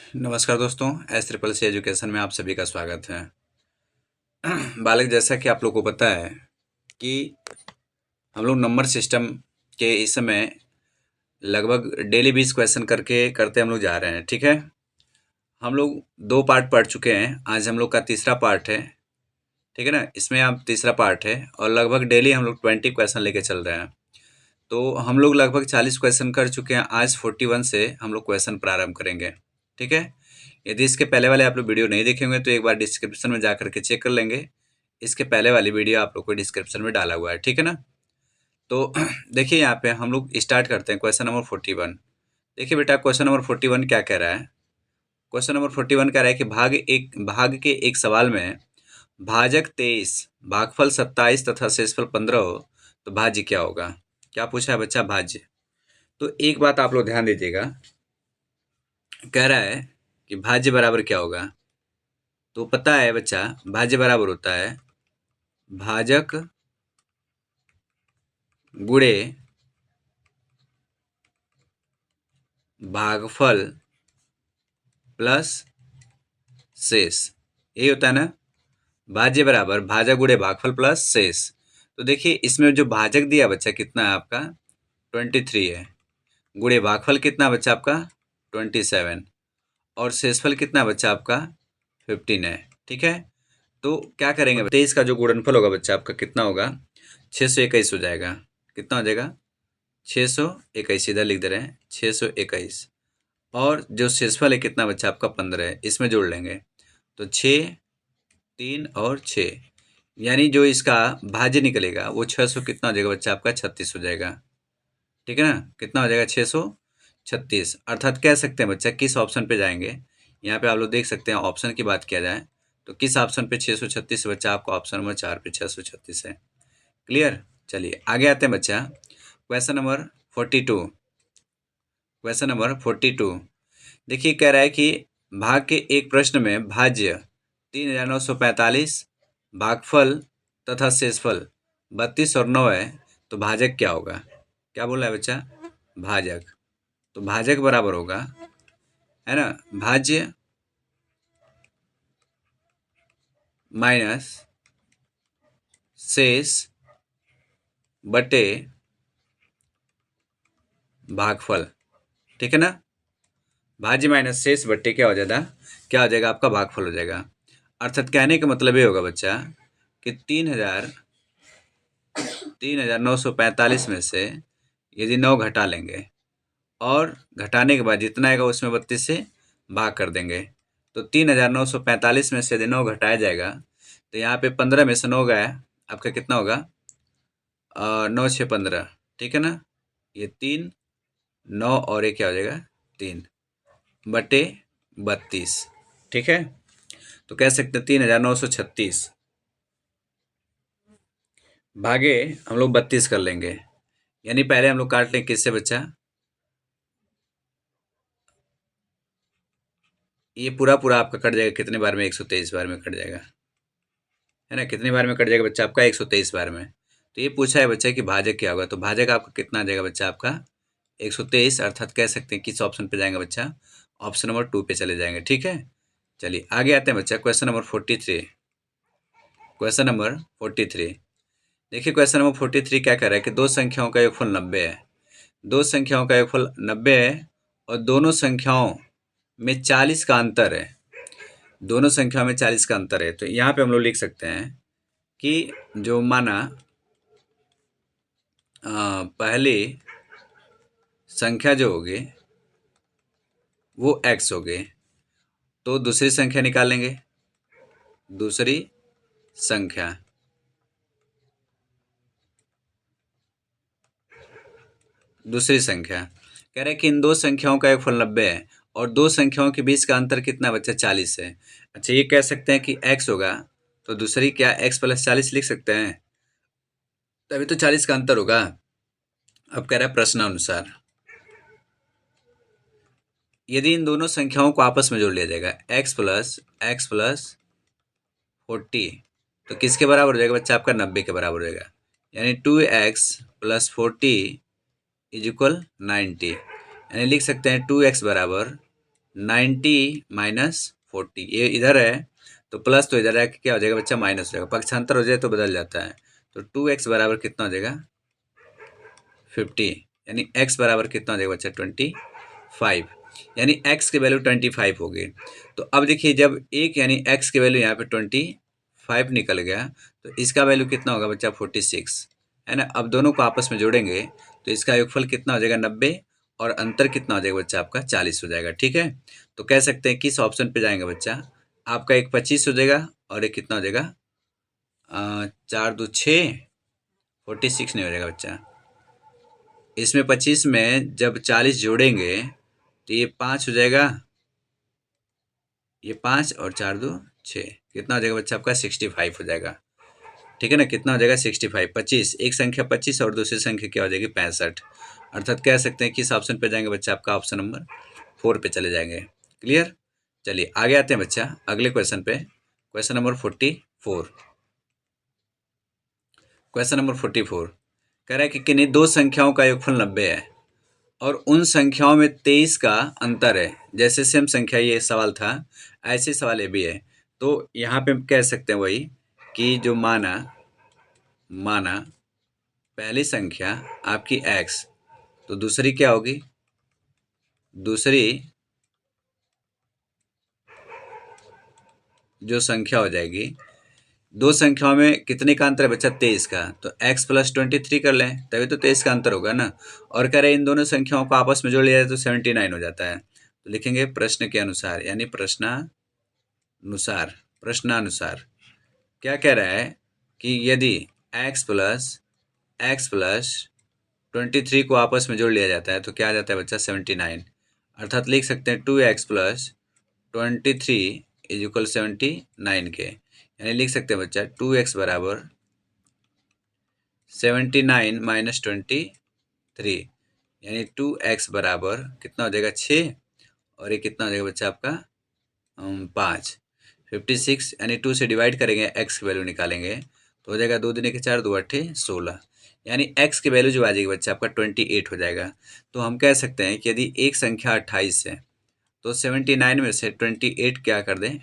नमस्कार दोस्तों, S CCC education में आप सभी का स्वागत है। बालक, जैसा कि आप लोग को पता है कि हम लोग नंबर सिस्टम के इस समय लगभग डेली 20 क्वेश्चन करते हम लोग जा रहे हैं। ठीक है, हम लोग 2 पार्ट पढ़ चुके हैं, आज हम लोग का तीसरा पार्ट है। ठीक है ना, इसमें आप तीसरा पार्ट है और लगभग डेली हम लोग 20 क्वेश्चन लेके चल रहे हैं। तो हम लोग लगभग 40 क्वेश्चन कर चुके हैं, आज 41 से हम लोग क्वेश्चन प्रारंभ करेंगे। ठीक है, यदि इसके पहले वाले आप लोग वीडियो नहीं देखे होंगे तो एक बार डिस्क्रिप्शन में जा करके चेक कर लेंगे। इसके पहले वाली वीडियो आप लोग को डिस्क्रिप्शन में डाला हुआ है। ठीक है ना, तो देखिए यहाँ पे हम लोग स्टार्ट करते हैं क्वेश्चन नंबर 41। देखिए बेटा, क्वेश्चन नंबर 41 क्या कह रहा है। क्वेश्चन नंबर 41 कह रहा है कि भाग के एक सवाल में भाजक 23, भागफल 27 तथा शेषफल 15 हो तो भाज्य क्या होगा। क्या पूछा है बच्चा? भाज्य। तो एक बात आप लोग ध्यान दीजिएगा, कह रहा है कि भाज्य बराबर क्या होगा। तो पता है बच्चा, भाज्य बराबर होता है भाजक गुणे भागफल प्लस शेष। यही होता है ना, भाज्य बराबर भाजक गुणे भागफल प्लस शेष। तो देखिए इसमें जो भाजक दिया बच्चा कितना है आपका 23 है, गुणे भागफल कितना बच्चा आपका 27 और शेषफल कितना बच्चा आपका 15 है। ठीक है, तो क्या करेंगे, 23 का जो गुणनफल होगा बच्चा आपका कितना होगा 621 हो जाएगा। कितना हो जाएगा 621, इधर लिख दे रहे हैं 621। और जो शेषफल है कितना बच्चा आपका 15 है, इसमें जोड़ लेंगे तो 6, 3 और 6, यानी जो इसका भाज्य निकलेगा वो 600 कितना हो जाएगा बच्चा आपका 36 हो जाएगा। ठीक है ना, कितना हो जाएगा 636। अर्थात कह सकते हैं बच्चा किस ऑप्शन पे जाएंगे, यहाँ पे आप लोग देख सकते हैं ऑप्शन की बात किया जाए तो किस ऑप्शन पे 636 बच्चा आपका ऑप्शन नंबर 4 पे 636 है। क्लियर, चलिए आगे आते हैं बच्चा क्वेश्चन नंबर 42। क्वेश्चन नंबर 42 देखिए, कह रहा है कि भाग के एक प्रश्न में भाज्य 3945, भागफल तथा शेषफल 32 और 9 है तो भाजक क्या होगा। क्या बोला है बच्चा? भाजक। तो भाजक बराबर होगा, है ना, भाज्य माइनस शेष बटे भागफल। ठीक है ना, भाज्य माइनस शेष बट्टे क्या हो जाएगा आपका भागफल हो जाएगा। अर्थात कहने का मतलब ये होगा बच्चा कि 3945 में से यदि 9 घटा लेंगे और घटाने के बाद जितना आएगा उसमें 32 से भाग कर देंगे तो 3945 में से यदि 9 घटाया जाएगा तो यहाँ पे 15 में से 9 गया, आपका कितना होगा 9 6 15। ठीक है ना, ये 3 9 और ये क्या हो जाएगा 3 बटे 32। ठीक है, तो कह सकते हैं 3936 भागे हम लोग 32 कर लेंगे, यानी पहले हम लोग काट लें किससे बच्चा, ये पूरा पूरा आपका कट जाएगा कितने बार में 123 बार में कट जाएगा, है ना। कितनी बार में कट जाएगा बच्चा आपका 123 बार में। तो ये पूछा है बच्चा कि भाजक क्या होगा, तो भाजक आपका कितना आ जाएगा बच्चा आपका 123। अर्थात कह सकते हैं किस ऑप्शन पे जाएंगे बच्चा, ऑप्शन नंबर 2 पे चले जाएंगे। ठीक है, चलिए आगे आते हैं बच्चा क्वेश्चन नंबर 43। क्वेश्चन नंबर 43 देखिए, क्वेश्चन नंबर 43 क्या कर रहा है कि दो संख्याओं का योगफल 90 है। दो संख्याओं का योगफल 90 है और दोनों संख्याओं में 40 का अंतर है। दोनों संख्याओं में 40 का अंतर है, तो यहाँ पे हम लोग लिख सकते हैं कि जो माना पहली संख्या जो होगी वो x हो गई, तो दूसरी संख्या निकालेंगे। दूसरी संख्या कह रहे हैं कि इन दो संख्याओं का योगफल 90 है और दो संख्याओं के बीच का अंतर कितना बच्चा 40 है। अच्छा, ये कह सकते हैं कि x होगा तो दूसरी क्या x प्लस 40 लिख सकते हैं, तभी तो 40 का अंतर होगा। अब कह रहा है प्रश्नानुसार यदि इन दोनों संख्याओं को आपस में जोड़ लिया जाएगा x प्लस 40 तो किसके बराबर हो जाएगा बच्चा आपका 90 के बराबर हो जाएगा, यानी 2x प्लस 40 इज इक्वल 90। यानी लिख सकते हैं 2x बराबर 90 माइनस 40, ये इधर है तो प्लस, तो इधर आके क्या हो जाएगा बच्चा, माइनस हो जाएगा। पक्षांतर हो जाए तो बदल जाता है। तो 2x बराबर कितना हो जाएगा, 50, यानी x बराबर कितना हो जाएगा बच्चा, 25, यानी x की वैल्यू 25 हो गई। तो अब देखिए जब एक यानी x की वैल्यू यहाँ पे 25 निकल गया, तो इसका वैल्यू कितना होगा बच्चा, 46, है ना। अब दोनों को आपस में जोड़ेंगे तो इसका योगफल कितना हो जाएगा, 90, और अंतर कितना हो जाएगा बच्चा, आपका 40 हो जाएगा। ठीक है, तो कह सकते हैं किस ऑप्शन पे जाएंगे बच्चा, आपका एक 25 हो जाएगा और एक कितना हो जाएगा, 4 2 6, 46 नहीं हो जाएगा बच्चा। इसमें 25 में जब 40 जोड़ेंगे तो ये 5 हो जाएगा, ये 5 और 4 2 6, कितना हो जाएगा बच्चा आपका, 65 हो जाएगा। ठीक है ना, कितना हो जाएगा, 65। 25, एक संख्या 25 और दूसरी संख्या क्या हो जाएगी, 65। अर्थात कह सकते हैं किस ऑप्शन पे जाएंगे बच्चा, आपका ऑप्शन नंबर 4 पे चले जाएंगे। क्लियर। चलिए आगे आते हैं बच्चा अगले क्वेश्चन पे। Question number 44। क्वेश्चन नंबर 44 कह रहा है कि किन्हीं दो संख्याओं का योगफल 90 है और उन संख्याओं में 23 का अंतर है। जैसे सेम संख्या ये सवाल था, ऐसे सवाल ये भी है। तो यहाँ पे कह सकते हैं वही कि जो माना माना पहली संख्या आपकी x, तो दूसरी क्या होगी, दूसरी जो संख्या हो जाएगी, दो संख्याओं में कितने का अंतर है बच्चा, 23 का, तो x प्लस 23 कर लें तभी तो 23 का अंतर होगा ना। और कह रहे हैं इन दोनों संख्याओं को आपस में जोड़ लिया जाए तो 79 हो जाता है। तो लिखेंगे प्रश्न के अनुसार, यानी प्रश्नानुसार क्या कह रहा है कि यदि x प्लस 23 को आपस में जोड़ लिया जाता है तो क्या आ जाता है बच्चा, 79। अर्थात लिख सकते हैं 2x प्लस 23 इज इक्वल 79 के, यानी लिख सकते हैं बच्चा 2x बराबर 79 माइनस 23, यानी 2x बराबर कितना हो जाएगा, 6, और ये कितना हो जाएगा बच्चा आपका 5। 56 यानी 2 से डिवाइड करेंगे, x की वैल्यू निकालेंगे तो हो जाएगा 2 दूनी के 4, 2 8 16, यानी x की वैल्यू जो आ जाएगी बच्चा आपका 28 हो जाएगा। तो हम कह सकते हैं कि यदि एक संख्या 28 है तो 79 में से 28 क्या कर दें,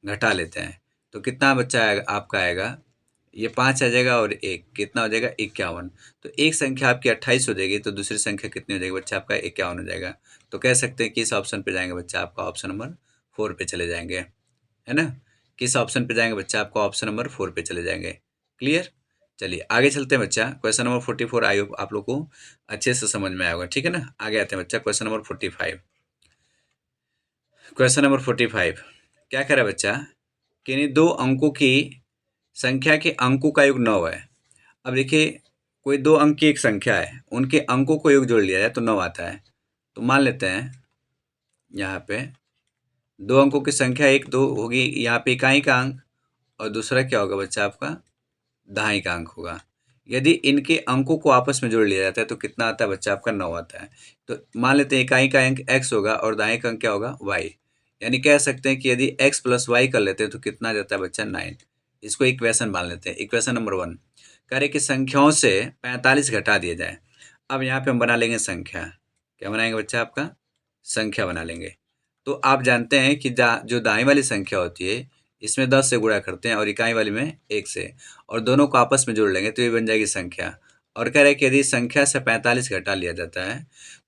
घटा लेते हैं, तो कितना बच्चा आएगा, आपका आएगा ये 5 आ जाएगा और एक कितना हो जाएगा, 51। तो एक संख्या आपकी 28 हो जाएगी तो दूसरी संख्या कितनी हो जाएगी बच्चा, आपका 51 हो जाएगा। तो कह सकते हैं कि इस ऑप्शन पे जाएंगे बच्चा, आपका ऑप्शन नंबर 4 पे चले जाएंगे, है ना। किस ऑप्शन पे जाएंगे बच्चा, आपका ऑप्शन नंबर 4 पे चले जाएंगे। क्लियर। चलिए आगे चलते हैं बच्चा, क्वेश्चन नंबर 44 आई होप आप लोग को अच्छे से समझ में आया होगा। ठीक है ना, आगे आते हैं बच्चा क्वेश्चन नंबर 45। क्वेश्चन नंबर 45 क्या कह रहा है बच्चा, कि इन्हीं दो अंकों की संख्या के अंकों का योग 9 है। अब देखिए कोई दो अंक की एक संख्या है, उनके अंकों को योग जोड़ लिया जाए तो 9 आता है। तो मान लेते हैं यहाँ पे दो अंकों की संख्या 1 2 होगी, यहाँ पे इकाई का अंक और दूसरा क्या होगा बच्चा आपका दहाई का अंक होगा। यदि इनके अंकों को आपस में जोड़ लिया जाता है तो कितना आता है बच्चा, आपका 9 आता है। तो मान लेते हैं इकाई का अंक x होगा और दाएं का अंक क्या होगा, y, यानी कह सकते हैं कि यदि x प्लस वाई कर लेते हैं तो कितना आ जाता है बच्चा, 9। इसको इक्वेशन मान लेते हैं, इक्वेशन नंबर 1 करे कि संख्याओं से 45 घटा दिया जाए। अब यहाँ पे हम बना लेंगे संख्या, क्या बनाएंगे बच्चा, आपका संख्या बना लेंगे। तो आप जानते हैं कि जो दाएं वाली संख्या होती है इसमें 10 से गुणा करते हैं और इकाई वाली में 1 से, और दोनों को आपस में जोड़ लेंगे तो ये बन जाएगी संख्या। और कह रहे हैं कि यदि संख्या से 45 घटा लिया जाता है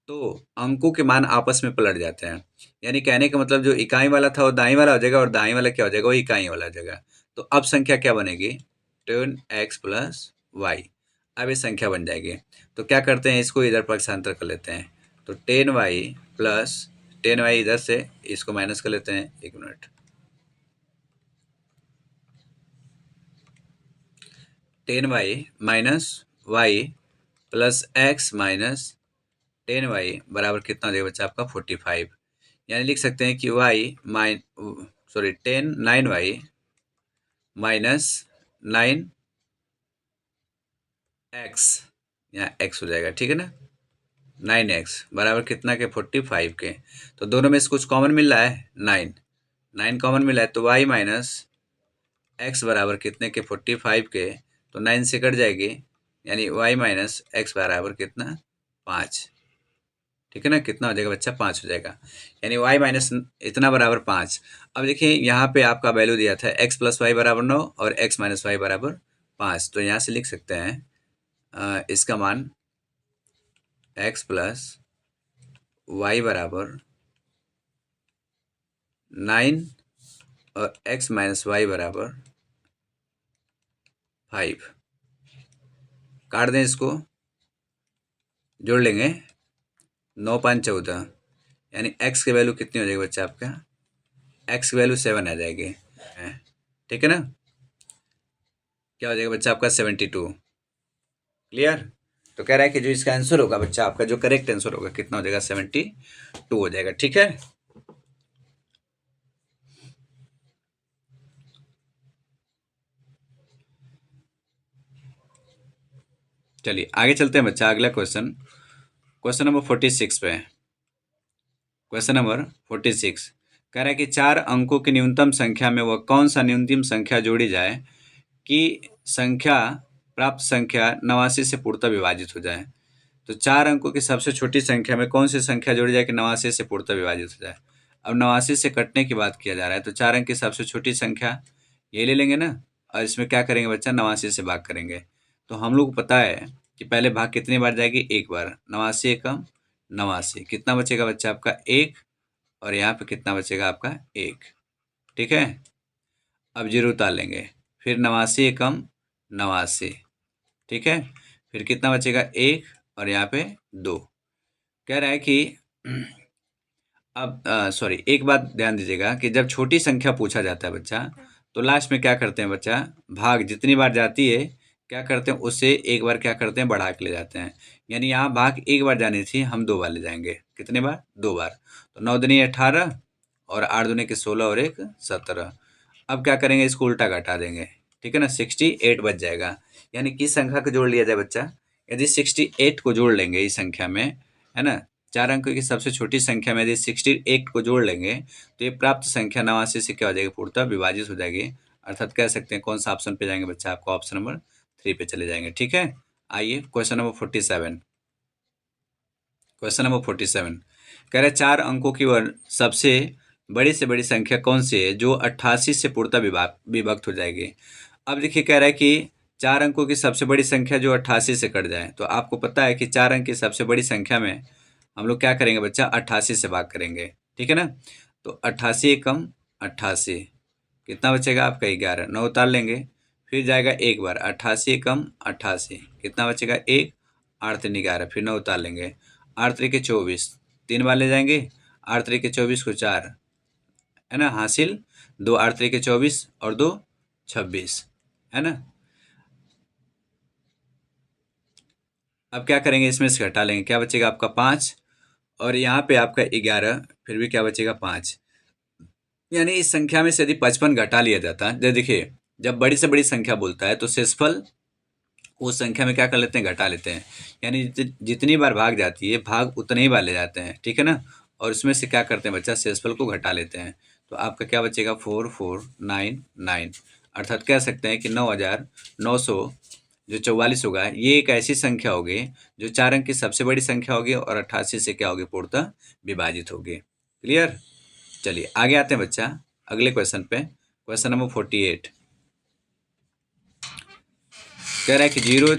तो अंकों के मान आपस में पलट जाते हैं। यानी कहने का मतलब जो इकाई वाला था वो दाई वाला हो जाएगा और दाई वाला क्या हो जाएगा, वो इकाई वाला हो जाएगा। तो अब संख्या क्या बनेगी, 10x प्लस वाई। अब ये संख्या बन जाएगी। तो क्या करते हैं, इसको इधर पक्षांतर कर लेते हैं। तो 10y प्लस 10y इधर से इसको माइनस कर लेते हैं, 1 minute. 10y minus Y plus X minus 10y बराबर कितना हो जाएगा बच्चा, आपका 45। यानी लिख सकते हैं कि y 9y माइनस 9x, यहाँ x हो जाएगा। ठीक है ना, 9x बराबर कितना के, 45 के। तो दोनों में से कुछ कॉमन मिल रहा है, 9 कॉमन मिला है, तो y माइनस एक्स बराबर कितने के, 45 के। तो 9 से कट जाएगी, यानी y माइनस एक्स बराबर कितना, 5। ठीक है ना, कितना हो जाएगा बच्चा, 5 हो जाएगा, यानी y माइनस इतना बराबर 5। अब देखिए यहाँ पे आपका वैल्यू दिया था x प्लस वाई बराबर 9 और x माइनस वाई बराबर 5, तो यहाँ से लिख सकते हैं इसका मान x प्लस वाई बराबर 9 और x माइनस वाई बराबर 5। काट दें इसको, जोड़ लेंगे, 9 5 14, यानी x की वैल्यू कितनी हो जाएगी बच्चा आपका, x की वैल्यू 7 आ जाएगी, ठीक है ना, क्या हो जाएगा बच्चा आपका 72। क्लियर। तो कह रहा है कि जो इसका आंसर होगा बच्चा आपका, जो करेक्ट आंसर होगा कितना हो जाएगा, 72 हो जाएगा, ठीक है। चलिए आगे चलते हैं बच्चा, अगला क्वेश्चन, क्वेश्चन नंबर 46 पे। क्वेश्चन नंबर 46 कह रहा है कि 4 अंकों की न्यूनतम संख्या में वह कौन सा न्यूनतम संख्या जोड़ी जाए कि संख्या प्राप्त संख्या 89 से पूर्णतः विभाजित हो जाए। तो 4 अंकों की सबसे छोटी संख्या में कौन सी संख्या जोड़ी जाए कि 89 से पूर्णतः विभाजित हो जाए। अब 89 से कटने की बात किया जा रहा है, तो 4 अंक की सबसे छोटी संख्या ये ले लेंगे ना, और इसमें क्या करेंगे बच्चा, 89 से भाग करेंगे। तो हम लोग को पता है कि पहले भाग कितनी बार जाएगी, एक बार, 89 एकम 89, कितना बचेगा बच्चा आपका 1, और यहाँ पे कितना बचेगा आपका 1, ठीक है। अब जीरो उतार लेंगे, फिर 89 एकम 89, ठीक है, फिर कितना बचेगा 1, और यहाँ पे 2। कह रहा है कि अब सॉरी, एक बात ध्यान दीजिएगा कि जब छोटी संख्या पूछा जाता है बच्चा, तो लास्ट में क्या करते हैं बच्चा, भाग जितनी बार जाती है क्या करते हैं, उससे एक बार क्या करते हैं, बढ़ा के ले जाते हैं। यानी यहाँ भाग एक बार जानी थी, हम 2 बार ले जाएंगे, कितने बार, 2 बार। तो 9 दूनी 18 और 8 दूनी के 16 और 1 17। अब क्या करेंगे, इसको उल्टा घटा देंगे, ठीक है ना, 68 बच जाएगा। यानी किस संख्या को जोड़ लिया जाए बच्चा, यदि 68 को जोड़ लेंगे इस संख्या में, है ना, 4 अंकों की सबसे छोटी संख्या में यदि 68 को जोड़ लेंगे तो ये प्राप्त संख्या 89 से क्या हो जाएगी, पूर्णतः विभाजित हो जाएगी। अर्थात कह सकते हैं कौन सा ऑप्शन पे जाएंगे बच्चा, आपको ऑप्शन नंबर 3 पे चले जाएंगे, ठीक है। आइए क्वेश्चन नंबर 47। क्वेश्चन नंबर 47 कह रहे 4 अंकों की वह सबसे बड़ी से बड़ी संख्या कौन सी है जो 88 से पूर्णतः विभक्त हो जाएगी। अब देखिए कह रहा है कि 4 अंकों की सबसे बड़ी संख्या जो 88 से कट जाए, तो आपको पता है कि 4 अंक की सबसे बड़ी संख्या में हम लोग क्या करेंगे बच्चा, 88 से भाग करेंगे, ठीक है ना। तो 88 एकम 88, कितना बचेगा आपका 11, 9 उतार लेंगे, फिर जाएगा एक बार, 88 एकम 88, कितना बचेगा 1, 8 3 11, फिर 9 उतार लेंगे, 8 3 के 24, 3 बार ले जाएंगे, 8 3 के 24 को 4, है ना, हासिल 2, 8 3 के 24 और 2 26, है ना। अब क्या करेंगे, इसमें से घटा लेंगे, क्या बचेगा आपका 5, और यहाँ पे आपका 11, फिर भी क्या बचेगा 5। यानी इस संख्या में से यदि 55 घटा लिया जाता है, देखिए जब बड़ी से बड़ी संख्या बोलता है तो शेषफल उस संख्या में क्या कर लेते हैं, घटा लेते हैं। यानी जितनी बार भाग जाती है, भाग उतने ही बार ले जाते हैं, ठीक है ना, और उसमें से क्या करते हैं बच्चा, शेषफल को घटा लेते हैं। तो आपका क्या बचेगा 4499, अर्थात कह सकते हैं कि 9900 जो 44 होगा, ये एक ऐसी संख्या होगी जो 4 अंक की सबसे बड़ी संख्या होगी और 88 से क्या होगी, पूर्णतः विभाजित होगी। क्लियर। चलिए आगे आते हैं बच्चा अगले क्वेश्चन पे, क्वेश्चन नंबर 48 कह रहा है कि 0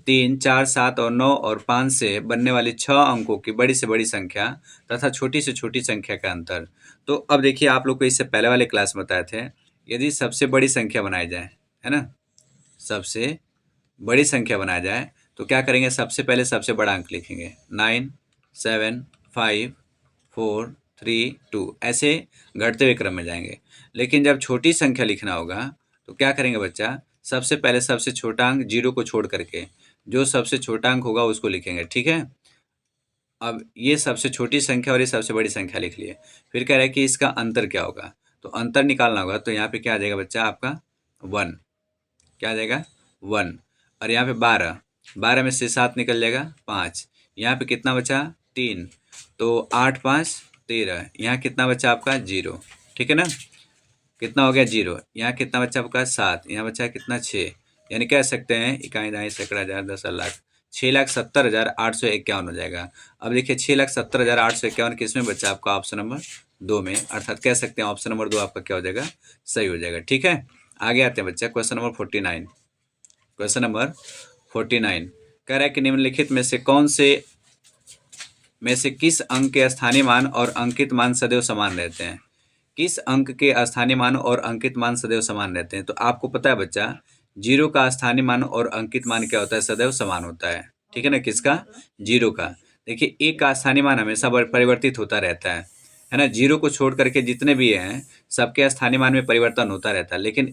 3 4 7 और 9 और 5 से बनने वाली 6 अंकों की बड़ी से बड़ी संख्या तथा छोटी से छोटी संख्या का अंतर। तो अब देखिए आप लोग को इससे पहले वाले क्लास में बताए थे, यदि सबसे बड़ी संख्या बनाई जाए, है ना, सबसे बड़ी संख्या बनाया जाए तो क्या करेंगे, सबसे पहले सबसे बड़ा अंक लिखेंगे, 9 7 5 4 3 2, ऐसे घटते हुए क्रम में जाएंगे। लेकिन जब छोटी संख्या लिखना होगा तो क्या करेंगे बच्चा, सबसे पहले सबसे छोटा अंक 0 को छोड़ करके जो सबसे छोटा अंक होगा उसको लिखेंगे, ठीक है। अब ये सबसे छोटी संख्या और ये सबसे बड़ी संख्या लिख लिए, फिर कह रहा है कि इसका अंतर क्या होगा, तो अंतर निकालना होगा। तो यहाँ पे क्या आ जाएगा बच्चा आपका 1, क्या आ जाएगा 1, और यहाँ पे 12, 12 में से 7 निकल जाएगा 5, यहाँ पे कितना बचा 3, तो 8 5 13, यहाँ कितना बचा आपका 0, ठीक है ना, कितना हो गया 0, यहाँ कितना बचा आपका 7, यहाँ बचा कितना 6। यानी कह सकते हैं इकाई दाई सैकड़ा हजार दस लाख 6,70,851 हो जाएगा। अब देखिए 6,70,851 किस में बचा आपका? ऑप्शन नंबर 2 में, अर्थात कह सकते हैं ऑप्शन नंबर 2 आपका क्या हो जाएगा? सही हो जाएगा। ठीक है, आगे आते हैं बच्चा क्वेश्चन नंबर 49। क्वेश्चन नंबर 49 कह रहा है कि निम्नलिखित में से किस अंक के स्थानीय मान और अंकित मान सदैव समान रहते हैं? किस अंक के स्थानीय मान और अंकित मान सदैव समान रहते हैं? तो आपको पता है बच्चा, 0 का स्थानीय मान और अंकित मान क्या होता है? सदैव समान होता है। ठीक है ना, किसका? 0 का। देखिए 1 का स्थानीय मान हमेशा परिवर्तित होता रहता है ना। 0 को छोड़ करके जितने भी हैं सबके स्थानीय मान में परिवर्तन होता रहता है, लेकिन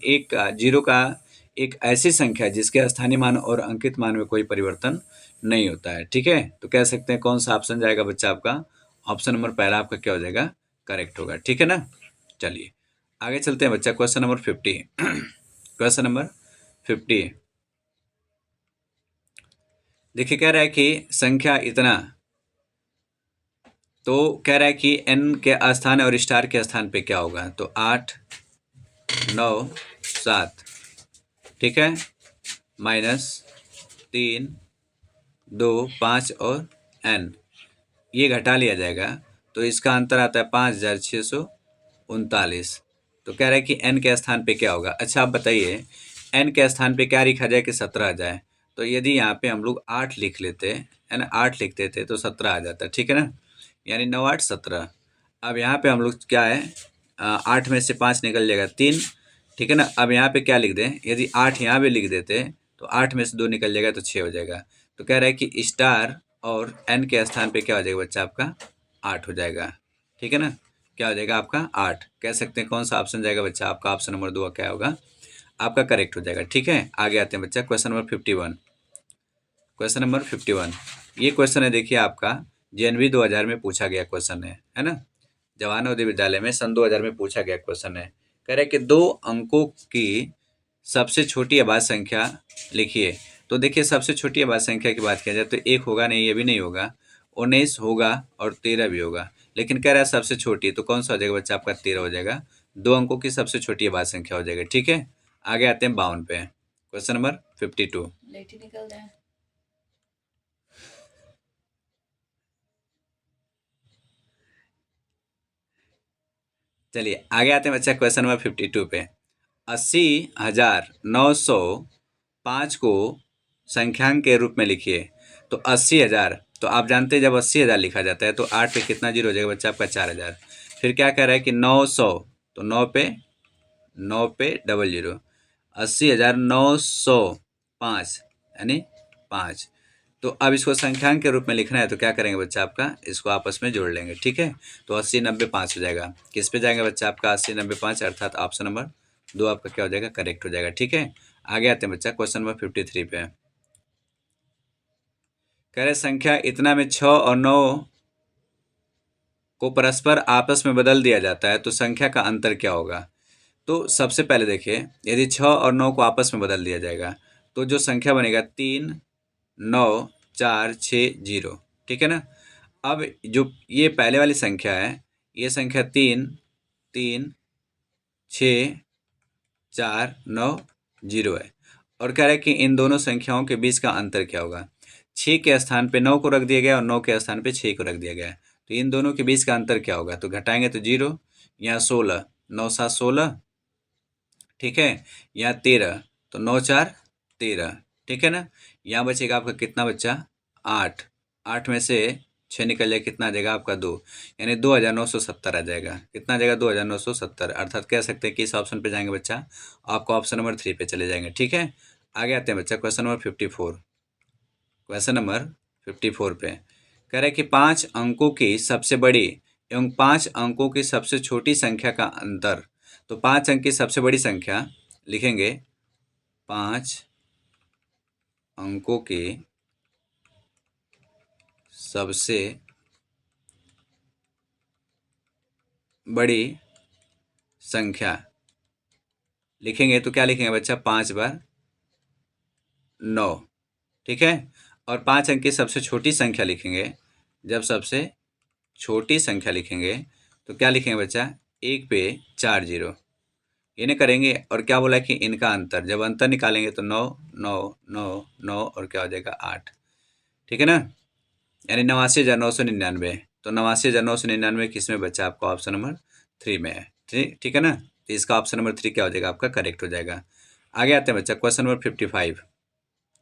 0 का एक ऐसी संख्या है जिसके स्थानीय मान और अंकित मान में कोई परिवर्तन नहीं होता है। ठीक है, तो कह सकते हैं कौन सा ऑप्शन जाएगा बच्चा आपका? ऑप्शन नंबर पहला आपका क्या हो जाएगा? करेक्ट होगा। ठीक है ना, चलिए आगे चलते हैं बच्चा क्वेश्चन नंबर 50। क्वेश्चन नंबर 50 देखिए कह रहा है कि संख्या इतना, तो कह रहा है कि n के स्थान और स्टार के स्थान पे क्या होगा? तो 8, 9, 7, ठीक है, -3, 2, 5 और n, ये घटा लिया जाएगा तो इसका अंतर आता है 5,639। तो कह रहा है कि n के स्थान पे क्या होगा? अच्छा आप बताइए, n के स्थान पे क्या लिखा जाए कि 17 आ जाए? तो यदि यहाँ पे हम लोग 8 लिख लेते है ना, 8 लिख देते तो 17 आ जाता। ठीक है ना, यानी 9, 8, 17। अब यहाँ पे हम लोग क्या है, 8 में से 5 निकल जाएगा 3। ठीक है ना, अब यहाँ पे क्या लिख दें? यदि 8 यहाँ भी लिख देते तो 8 में से 2 निकल जाएगा तो 6 हो जाएगा। तो कह रहा है कि स्टार और n के स्थान पे क्या हो जाएगा बच्चा? आपका 8 हो जाएगा। ठीक है ना, क्या हो जाएगा आपका? 8। कह सकते हैं कौन सा ऑप्शन जाएगा बच्चा? आपका ऑप्शन नंबर 2 क्या होगा? आपका करेक्ट हो जाएगा। ठीक है, आगे आते हैं बच्चा क्वेश्चन नंबर 51। क्वेश्चन नंबर 51 ये क्वेश्चन है, देखिए आपका JNV 2000 में पूछा गया क्वेश्चन है ना। जवाहर नवोदय विद्यालय में सन 2000 में पूछा गया क्वेश्चन है। कह रहा है कि 2 अंकों की सबसे छोटी अभाज्य संख्या लिखिए। तो देखिए सबसे छोटी अभाज्य संख्या की बात किया जाए तो 1 होगा नहीं, ये भी नहीं होगा, 19 होगा और 13 भी होगा, लेकिन कह रहा है सबसे छोटी, तो कौन सा हो जाएगा बच्चा? आपका 13 हो जाएगा। 2 अंकों की सबसे छोटी अभाज्य संख्या हो जाएगा। ठीक है, आगे आते हैं 52 पे। क्वेश्चन नंबर 52 चलिए आगे आते हैं बच्चा क्वेश्चन नंबर 52 पे। 80,905 को संख्यांक के रूप में लिखिए। तो 80,000, तो आप जानते हैं जब 80,000 लिखा जाता है तो 8 पे कितना जीरो हो जाएगा बच्चा? आपका 4,000। फिर क्या कह रहा है कि 900, तो 9 पे डबल जीरो, 80,905 यानी 5। तो अब इसको संख्यांक के रूप में लिखना है तो क्या करेंगे बच्चा? आपका इसको आपस में जोड़ लेंगे। ठीक है, तो 80, 90, 5 हो जाएगा। किस पे जाएगा बच्चा? आपका 80, 90, 5, अर्थात ऑप्शन नंबर 2 आपका क्या हो जाएगा? करेक्ट हो जाएगा। ठीक है, आगे आते हैं बच्चा क्वेश्चन नंबर 53 पे। कह रहे संख्या इतना में 6 और 9 को परस्पर आपस में बदल दिया जाता है तो संख्या का अंतर क्या होगा? तो सबसे पहले देखिए, यदि 6 और 9 को आपस में बदल दिया जाएगा तो जो संख्या बनेगा 3, 9, 4, 6, 0। ठीक है ना, अब जो ये पहले वाली संख्या है, ये संख्या 3, 3, 6, 4, 9, 0 है, और कह रहा है कि इन दोनों संख्याओं के बीच का अंतर क्या होगा? 6 के स्थान पे 9 को रख दिया गया और 9 के स्थान पे 6 को रख दिया गया है, तो इन दोनों के बीच का अंतर क्या होगा? तो घटाएंगे तो 0, यहाँ 16, 9, 7, 16, ठीक है, यहाँ 13, तो 9, 4, 13। ठीक है ना, यहाँ बचेगा आपका कितना बच्चा? 8। 8 में से 6 निकल जाए, कितना आ जाएगा आपका? 2, यानी 2,970 आ जाएगा। कितना आ जाएगा? 2,970, अर्थात कह सकते हैं कि इस ऑप्शन पे जाएंगे बच्चा, आपको ऑप्शन नंबर 3 पे चले जाएंगे। ठीक है, आगे आते हैं बच्चा क्वेश्चन नंबर 54। क्वेश्चन नंबर 54 पे कह रहा है कि 5 अंकों की सबसे बड़ी एवं 5 अंकों की सबसे छोटी संख्या का अंतर। तो 5 अंक की सबसे बड़ी संख्या लिखेंगे, 5 अंकों की सबसे बड़ी संख्या लिखेंगे तो क्या लिखेंगे बच्चा? 5 बार 9। ठीक है, और 5 अंक की सबसे छोटी संख्या लिखेंगे, जब सबसे छोटी संख्या लिखेंगे तो क्या लिखेंगे बच्चा? 1 पे 4 जीरो, इन्हें करेंगे, और क्या बोला कि इनका अंतर, जब अंतर निकालेंगे तो 9, 9, 9, 9 और क्या हो जाएगा? 8। ठीक है ना, यानी 89,999। तो 89,999 किस में बचा आपका? ऑप्शन नंबर 3 में है। ठीक है ना, तो इसका ऑप्शन नंबर 3 क्या हो जाएगा? आपका करेक्ट हो जाएगा। आगे आते हैं बच्चा क्वेश्चन नंबर 55।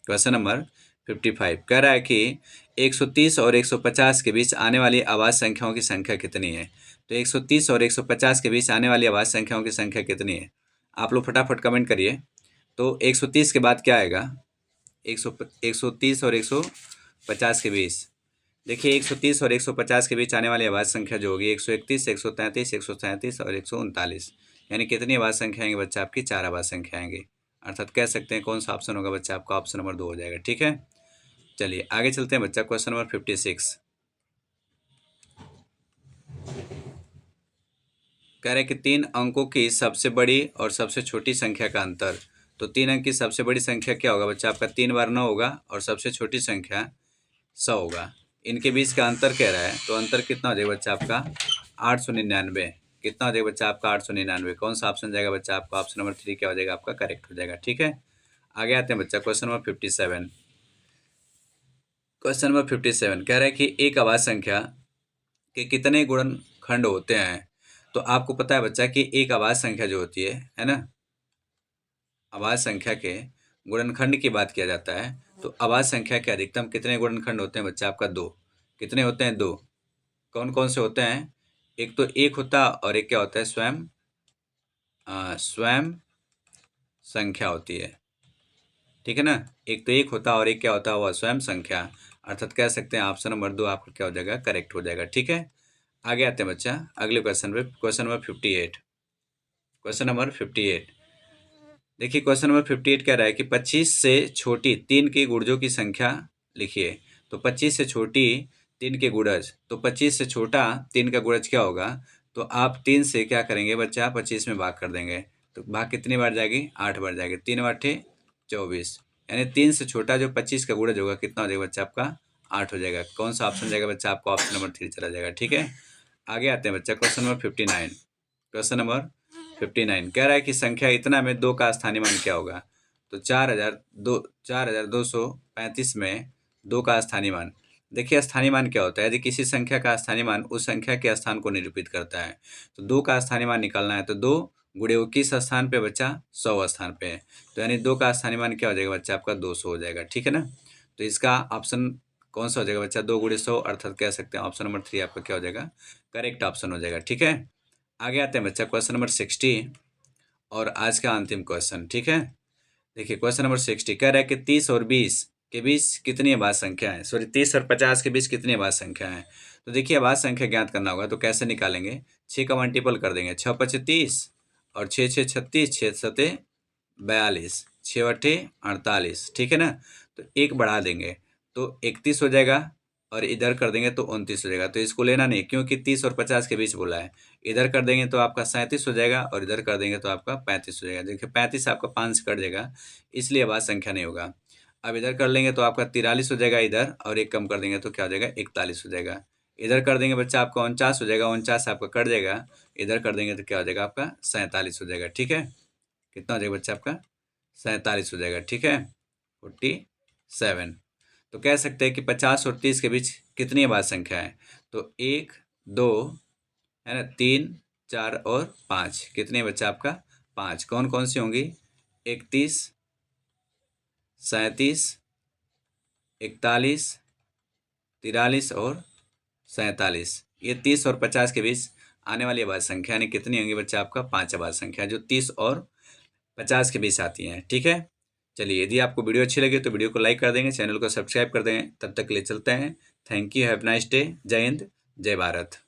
क्वेश्चन नंबर 55 कह रहा है कि 130 और 150 के बीच आने वाली आवाज़ संख्याओं की संख्या कितनी है? तो 130 और 150 के बीच आने वाली आवाज़ संख्याओं की संख्या कितनी है? आप लोग फटाफट कमेंट करिए। तो 130 के बाद क्या आएगा? 130 और 150 के बीच, देखिए 130 और 150 के बीच आने वाली आवाज़ संख्या जो होगी 131, 133, 137 और 139, यानी कितनी आवाज़ संख्या आएंगी बच्चा? आपकी 4 आवाज़ संख्या आएंगी। अर्थात कह सकते हैं कौन सा ऑप्शन होगा बच्चा? आपका ऑप्शन नंबर 2 हो जाएगा। ठीक है, चलिए आगे चलते हैं बच्चा। क्वेश्चन नंबर 56 कह रहे हैं कि 3 अंकों की सबसे बड़ी और सबसे छोटी संख्या का अंतर। तो 3 अंक की सबसे बड़ी संख्या क्या होगा बच्चा? आपका 3 बार 9 होगा और सबसे छोटी संख्या 100 होगा। इनके बीच का अंतर कह रहा है, तो अंतर कितना हो जाएगा बच्चा? आपका 899। कितना हो जाएगा बच्चा? आपका 899। कौन सा ऑप्शन जाएगा बच्चा? आपका ऑप्शन नंबर 3 क्या हो जाएगा? आपका करेक्ट हो जाएगा। ठीक है, आगे आते हैं बच्चा क्वेश्चन नंबर 57। क्वेश्चन नंबर 57 कह रहा है कि एक आवाज संख्या के कितने गुणनखंड होते हैं? तो आपको पता है बच्चा कि एक आवाज संख्या जो होती है ना, आवाज संख्या के गुणनखंड की बात किया जाता है। तो आवाज संख्या के अधिकतम कितने गुणनखंड होते हैं बच्चा? आपका 2। कितने होते हैं? 2। कौन कौन से होते हैं? एक तो एक होता और एक क्या होता है? स्वयं संख्या होती है। ठीक है ना, एक तो एक होता और एक क्या होता है? वह स्वयं संख्या। अर्थात कह सकते हैं ऑप्शन नंबर 2 आपका क्या हो जाएगा? करेक्ट हो जाएगा। ठीक है, आगे आते हैं बच्चा अगले क्वेश्चन पे। Question number 58। क्वेश्चन नंबर 58 देखिए, क्वेश्चन नंबर 58 कह रहा है कि 25 से छोटी 3 की गुणजों की संख्या लिखिए। तो 25 से छोटी 3 के गुणज, तो 25 से छोटा 3 का गुणज क्या होगा? तो आप 3 से क्या करेंगे बच्चा? 25 में भाग कर देंगे। तो भाग कितनी बार जाएगी? 8 बार जाएगी। 3 8 24, यानी 3 से छोटा जो 25 का गुणज होगा कितना हो जाएगा बच्चा? आपका 8 हो जाएगा। कौन सा ऑप्शन जाएगा बच्चा? आपका ऑप्शन नंबर 3 चला जाएगा। ठीक है, आगे आते हैं बच्चा क्वेश्चन नंबर 59। क्वेश्चन नंबर 59 कह रहा है कि संख्या इतना में 2 का स्थानीय मान क्या होगा? तो 4235 में 2 का स्थानीय मान। देखिए स्थानीय मान क्या होता है? यदि किसी संख्या का स्थानीय मान उस संख्या के स्थान को निरूपित करता है। तो 2 का स्थानीय मान निकालना है, तो 2 गुणे वो किस स्थान पे बच्चा? 100 स्थान पे है। तो यानी 2 का स्थानीय मान क्या हो जाएगा बच्चा? आपका 200 हो जाएगा। ठीक है ना, तो इसका ऑप्शन कौन सा हो जाएगा बच्चा? 2 गुणे 100, अर्थात कह सकते हैं ऑप्शन नंबर 3 आपका क्या हो जाएगा? करेक्ट ऑप्शन हो जाएगा। ठीक है, आगे आते हैं बच्चा क्वेश्चन नंबर 60 और आज का अंतिम क्वेश्चन। ठीक है, देखिए क्वेश्चन नंबर 60 कह रहा है कि 30 और 20 के बीच कितनी आवाज संख्या है? सॉरी, 30 और 50 के बीच कितनी आवाज संख्या है? तो देखिए आवाज संख्या ज्ञात करना होगा, तो कैसे निकालेंगे? 6 का मल्टीपल कर देंगे। 6 5 30 और 6 6 36, 6 7 42, 6 8 48। ठीक है ना, तो एक बढ़ा देंगे तो 31 हो जाएगा और इधर कर देंगे तो 29 हो जाएगा। तो इसको लेना नहीं, क्योंकि 30 और 50 के बीच बोला है। इधर कर देंगे तो आपका 37 हो जाएगा और इधर कर देंगे तो आपका 35 हो जाएगा। देखिए 35 आपका 5 से कट जाएगा, इसलिए आवाज संख्या नहीं होगा। अब इधर कर लेंगे तो आपका 43 हो जाएगा इधर, और एक कम कर देंगे तो क्या हो जाएगा? 41 हो जाएगा। इधर कर देंगे बच्चा आपका 49 हो जाएगा, 49 आपका कट जाएगा। इधर कर देंगे तो क्या हो जाएगा? आपका 47 हो जाएगा। ठीक है, कितना हो जाएगा बच्चा? आपका 47 हो जाएगा। ठीक है, 47। तो कह सकते हैं कि 50 और 30 के बीच कितनी आवाज संख्या है? तो 1 2 है ना, 3 4 और 5। कितनी है बच्चा? आपका 5। कौन कौन सी होंगी? 31, 37, 41, 43 और 47। ये 30 और 50 के बीच आने वाली आवाज संख्या यानी कितनी होंगी बच्चा? आपका 5 आवाज संख्या जो 30 और 50 के बीच आती हैं। ठीक है, चलिए यदि आपको वीडियो अच्छी लगे तो वीडियो को लाइक कर देंगे, चैनल को सब्सक्राइब कर देंगे। तब तक के लिए चलते हैं। Thank you, have nice day. जय हिंद, जय भारत।